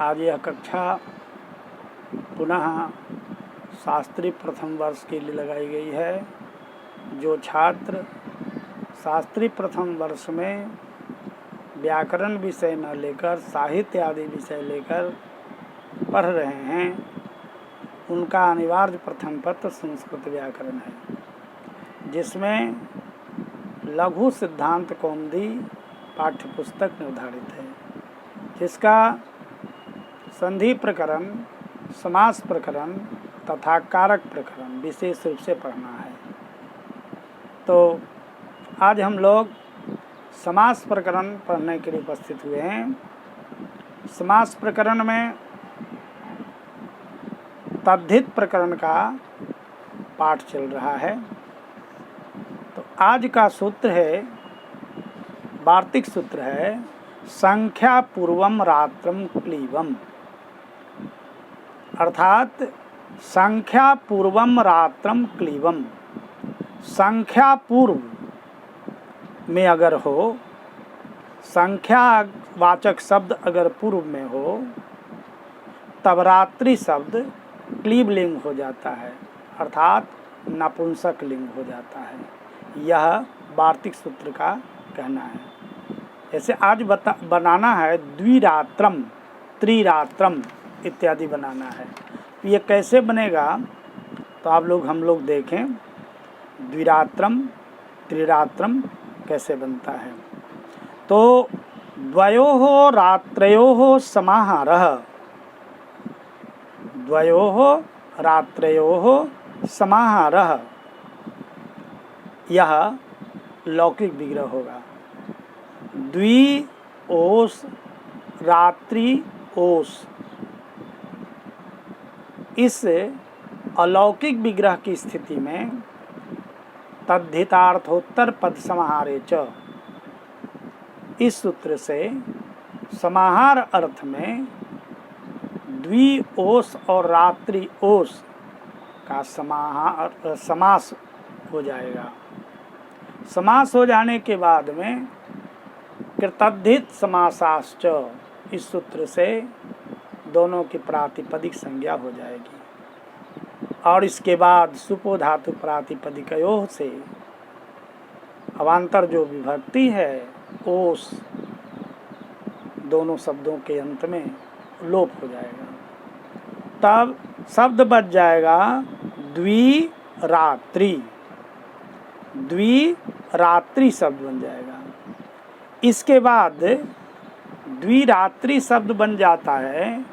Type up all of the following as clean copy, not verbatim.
आज यह कक्षा पुनः शास्त्री प्रथम वर्ष के लिए लगाई गई है। जो छात्र शास्त्री प्रथम वर्ष में व्याकरण विषय न लेकर साहित्य आदि विषय लेकर पढ़ रहे हैं, उनका अनिवार्य प्रथम पत्र संस्कृत व्याकरण है, जिसमें लघु सिद्धांत कौमुदी पाठ्यपुस्तक निर्धारित है, जिसका संधि प्रकरण, समास प्रकरण तथा कारक प्रकरण विशेष रूप से पढ़ना है। तो आज हम लोग समास प्रकरण पढ़ने के लिए उपस्थित हुए हैं। समास प्रकरण में तद्धित प्रकरण का पाठ चल रहा है। तो आज का सूत्र है, वार्तिक सूत्र है, संख्या पूर्वम रात्रम क्लीवम, अर्थात संख्या पूर्वम रात्रम क्लीवम। संख्या पूर्व में अगर हो, संख्या वाचक शब्द अगर पूर्व में हो, तब रात्रि शब्द क्लीबलिंग हो जाता है, अर्थात नपुंसक लिंग हो जाता है। यह वार्तिक सूत्र का कहना है। जैसे आज बनाना है द्विरात्रम, त्रिरात्रम इत्यादि बनाना है। ये कैसे बनेगा तो हम लोग देखें द्विरात्रम त्रिरात्रम कैसे बनता है। तो द्वयोः रात्रयोः समाहारः, द्वयोः रात्रयोः समाहारः, यह लौकिक विग्रह होगा। द्वि ओस रात्रि ओस, इस अलौकिक विग्रह की स्थिति में तद्धितार्थोत्तर पद समाहारे च, इस सूत्र से समाहार अर्थ में द्वि ओस और रात्रि ओस का समास हो जाएगा। समास हो जाने के बाद में कृतद्धित समासाश्च, इस सूत्र से दोनों की प्रातिपदिक संज्ञा हो जाएगी। और इसके बाद सुपो धातु प्रातिपदिकयोः से अवान्तर जो विभक्ति है ओस, दोनों शब्दों के अंत में लोप हो जाएगा। तब शब्द बच जाएगा द्विरात्रि, द्विरात्रि शब्द बन जाएगा। इसके बाद द्विरात्रि शब्द बन जाता है,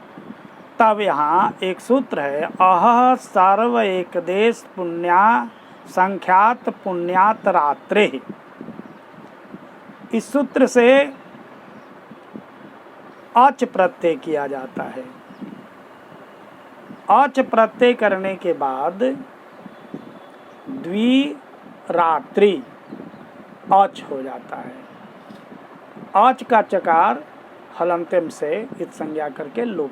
तब यहाँ एक सूत्र है, अह सर्व एक देश पुण्या संख्यात पुण्यात रात्रे। इस सूत्र से अच प्रत्यय किया जाता है। अच प्रत्यय करने के बाद द्विरात्रि अच हो जाता है। अच का चकार हलंत्यम से इत संज्ञा करके लोप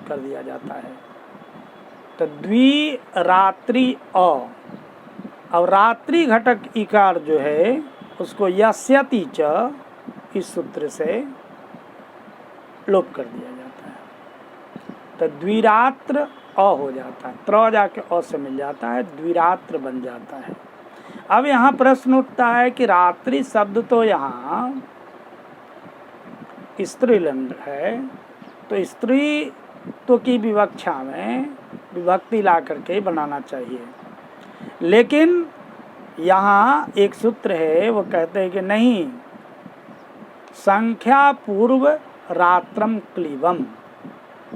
कर दिया जाता है। तो द्विरात्रि अ, और रात्रि घटक इकार जो है उसको यस्यति च, इस सूत्र से लोप कर दिया जाता है। तो द्विरात्र अ हो जाता है, त्र जाके अ से मिल जाता है, द्विरात्र बन जाता है। अब यहाँ प्रश्न उठता है कि रात्रि शब्द तो यहाँ स्त्रीलिंग है, तो स्त्री तो की विवक्षा में विभक्ति ला करके बनाना चाहिए। लेकिन यहाँ एक सूत्र है, वो कहते हैं कि नहीं, संख्या पूर्व रात्रम क्लीवम,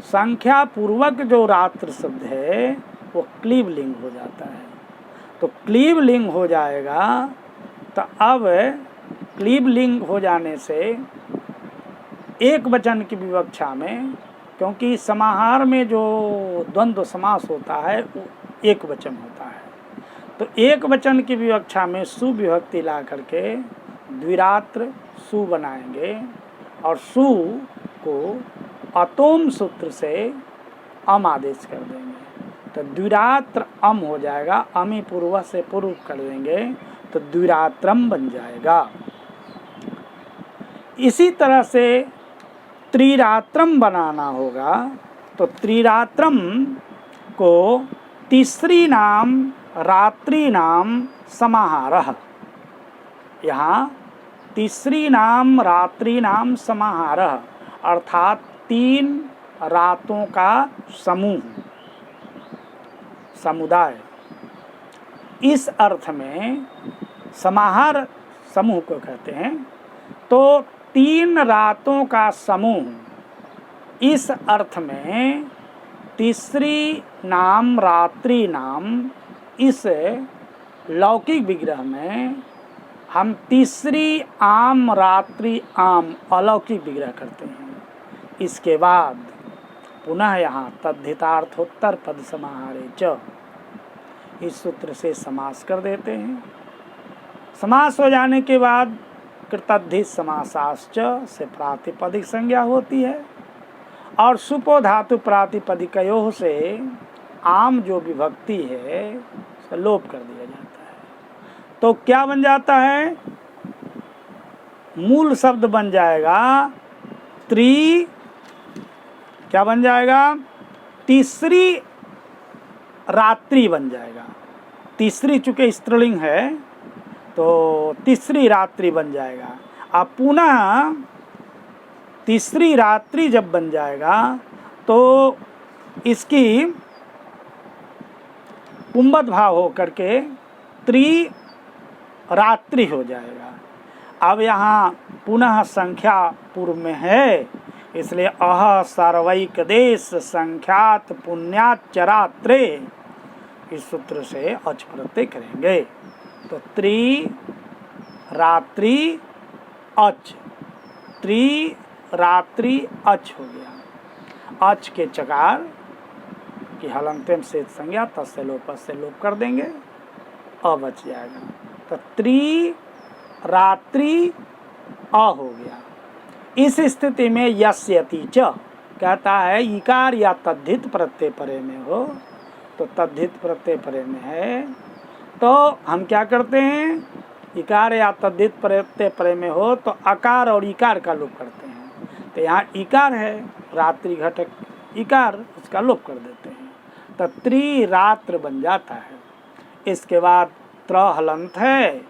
संख्या पूर्वक जो रात्र शब्द है वो क्लीव लिंग हो जाता है। तो क्लीव लिंग हो जाएगा। तो अब क्लीव लिंग हो जाने से एक वचन की विवक्षा में, क्योंकि समाहार में जो द्वंद्व समास होता है वो एक वचन होता है, तो एक वचन की विवक्षा में सु विभक्ति ला करके द्विरात्र सु बनाएंगे और सु को अतोम सूत्र से अम आदेश कर देंगे। तो द्विरात्र अम हो जाएगा, अमी पूर्व से पूर्व कर देंगे तो द्विरात्रम बन जाएगा। इसी तरह से त्रिरात्रम बनाना होगा, तो त्रिरात्रम को तीसरी नाम रात्रि नाम समाहारः, यहाँ तीसरी नाम रात्रि नाम समाहारः अर्थात 3 रातों का समूह, समुदाय। इस अर्थ में समाहार समूह को कहते हैं। तो 3 रातों का समूह, इस अर्थ में तीसरी नाम रात्रि नाम, इस लौकिक विग्रह में हम तीसरी आम रात्रि आम अलौकिक विग्रह करते हैं। इसके बाद पुनः यहाँ तद्धितार्थोत्तर पद समाहारे च, इस सूत्र से समास कर देते हैं। समास हो जाने के बाद कृतद्धित समासाश्च से प्रातिपदिक संज्ञा होती है और सुपो धातु प्रातिपदिकयोः से आम जो विभक्ति है उसे लोप कर दिया जाता है। तो क्या बन जाता है? मूल शब्द बन जाएगा क्या बन जाएगा? तीसरी रात्रि बन जाएगा। तीसरी चूंकि स्त्रीलिंग है तो तीसरी रात्रि बन जाएगा। अब पुनः तीसरी रात्रि जब बन जाएगा तो इसकी कुंभद भाव हो करके त्रिरात्रि हो जाएगा। अब यहाँ पुनः संख्या पूर्व में है, इसलिए अह सर्वैक देश संख्यात पुण्याचरात्रे, इस सूत्र से अच प्रत्यय करेंगे। तो त्रिरात्रि अच, त्रिरात्रि अच हो गया। अच के चकार की हलंत्यम से संज्ञा तस्य लोप से लोप कर देंगे, अ बच जाएगा। तो त्रिरात्रि अ हो गया। इस स्थिति में यस्यति च कहता है इकार या तद्धित प्रत्यय परे में हो, तो तद्धित प्रत्यय परे में है तो हम क्या करते हैं? इकार या तद्धित प्रत्यय परे में हो तो अकार और इकार का लोप करते हैं। तो यहाँ इकार है, रात्रि घटक इकार, उसका लोप कर देते हैं तो त्रिरात्र बन जाता है। इसके बाद त्र हलंत है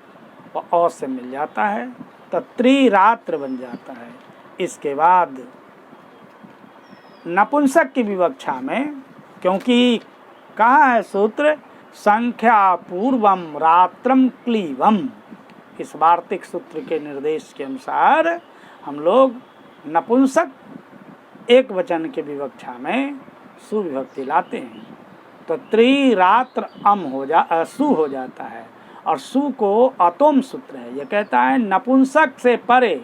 और अ से मिल जाता है तो त्रिरात्र बन जाता है। इसके बाद नपुंसक की विवक्षा में, क्योंकि कहा है सूत्र संख्या पूर्वम रात्रम क्लीवम, इस वार्तिक सूत्र के निर्देश के अनुसार हम लोग नपुंसक एक वचन के विवक्षा में सुविभक्ति लाते हैं। तो त्रिरात्र सु हो जाता है और सु को अतोम सूत्र है। यह कहता है नपुंसक से परे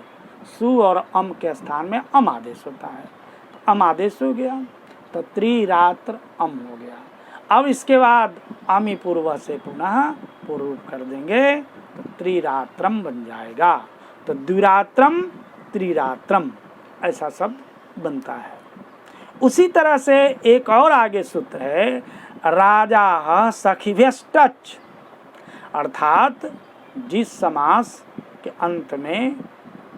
सु और अम के स्थान में अम आदेश होता है, तो अम आदेश हो गया तो त्रिरात्र अम हो गया। अब इसके बाद अमी पूर्व से पुनः पूर्व कर देंगे तो त्रिरात्रम बन जाएगा। तो द्विरात्रम त्रिरात्रम ऐसा शब्द बनता है। उसी तरह से एक और आगे सूत्र है राजा सखिभ्यष्टच, अर्थात जिस समास के अंत में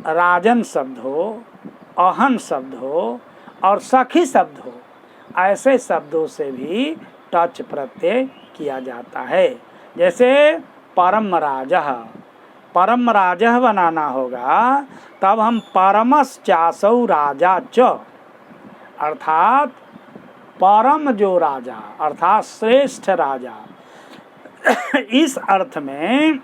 राजन शब्द हो, अहन शब्द हो और सखी शब्द हो, ऐसे शब्दों से भी टच प्रत्यय किया जाता है। जैसे परम राजः, परम राजः बनाना होगा तब हम परमश्चासौ राजा च, अर्थात परम जो राजा अर्थात श्रेष्ठ राजा, इस अर्थ में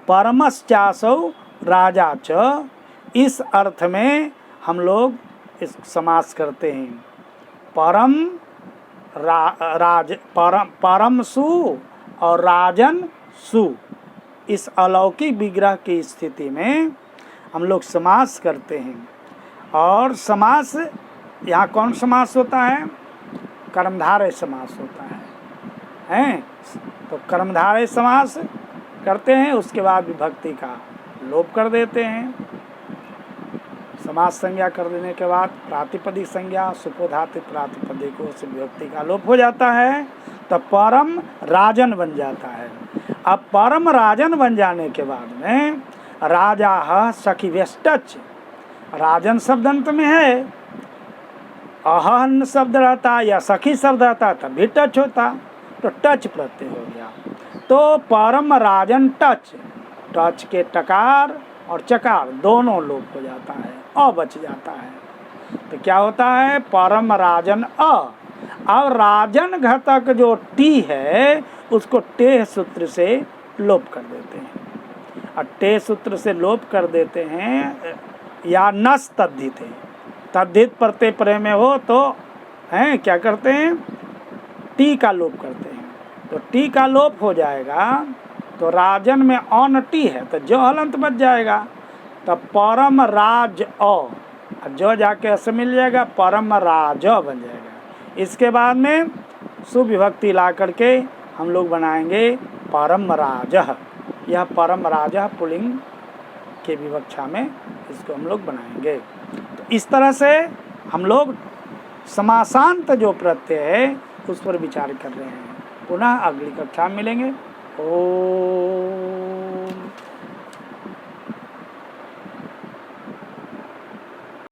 परमश्चासौ राजा च, इस अर्थ में हम लोग इस समास करते हैं। परम परम सु और राजन सु, इस अलौकिक विग्रह की स्थिति में हम लोग समास करते हैं। और समास यहाँ कौन समास होता है? कर्मधारय समास होता है, हैं? तो कर्मधारय समास करते हैं, उसके बाद विभक्ति का लोप कर देते हैं। समास संज्ञा कर देने के बाद प्रातिपदिक संज्ञा सुपोधातु प्रातिपदिकों से विभक्ति का लोप हो जाता है तो परम राजन बन जाता है। अब परम राजन बन जाने के बाद में राजा सखी व्यष्टच, राजन शब्द अंत में है, अहन शब्द रहता या सखी शब्द रहता तब भी टच होता, तो टच प्रत्यय हो गया। तो परम राजन टच, टच के टकार और चकार दोनों लोप हो जाता है, अ बच जाता है। तो क्या होता है, परम राजन अ। अब राजन घटक जो टी है उसको टेह सूत्र से लोप कर देते हैं, और टेह सूत्र से लोप कर देते हैं, या नस तद्धित है, तद्धित प्रत्यय परे में हो तो हैं क्या करते हैं, टी का लोप करते हैं। तो टी का लोप हो जाएगा तो राजन में अन टी है तो जो हलंत बच जाएगा, तो परम राज अ, जो जाके ऐसे मिल जाएगा परम राज बन जाएगा। इसके बाद में सुविभक्ति ला करके हम लोग बनाएंगे परम राजः। यह परम राजः पुल्लिंग के विवक्षा में इसको हम लोग बनाएंगे। तो इस तरह से हम लोग समासांत जो प्रत्यय है उस पर विचार कर रहे हैं। पुनः अगली कक्षा में मिलेंगे। ओम।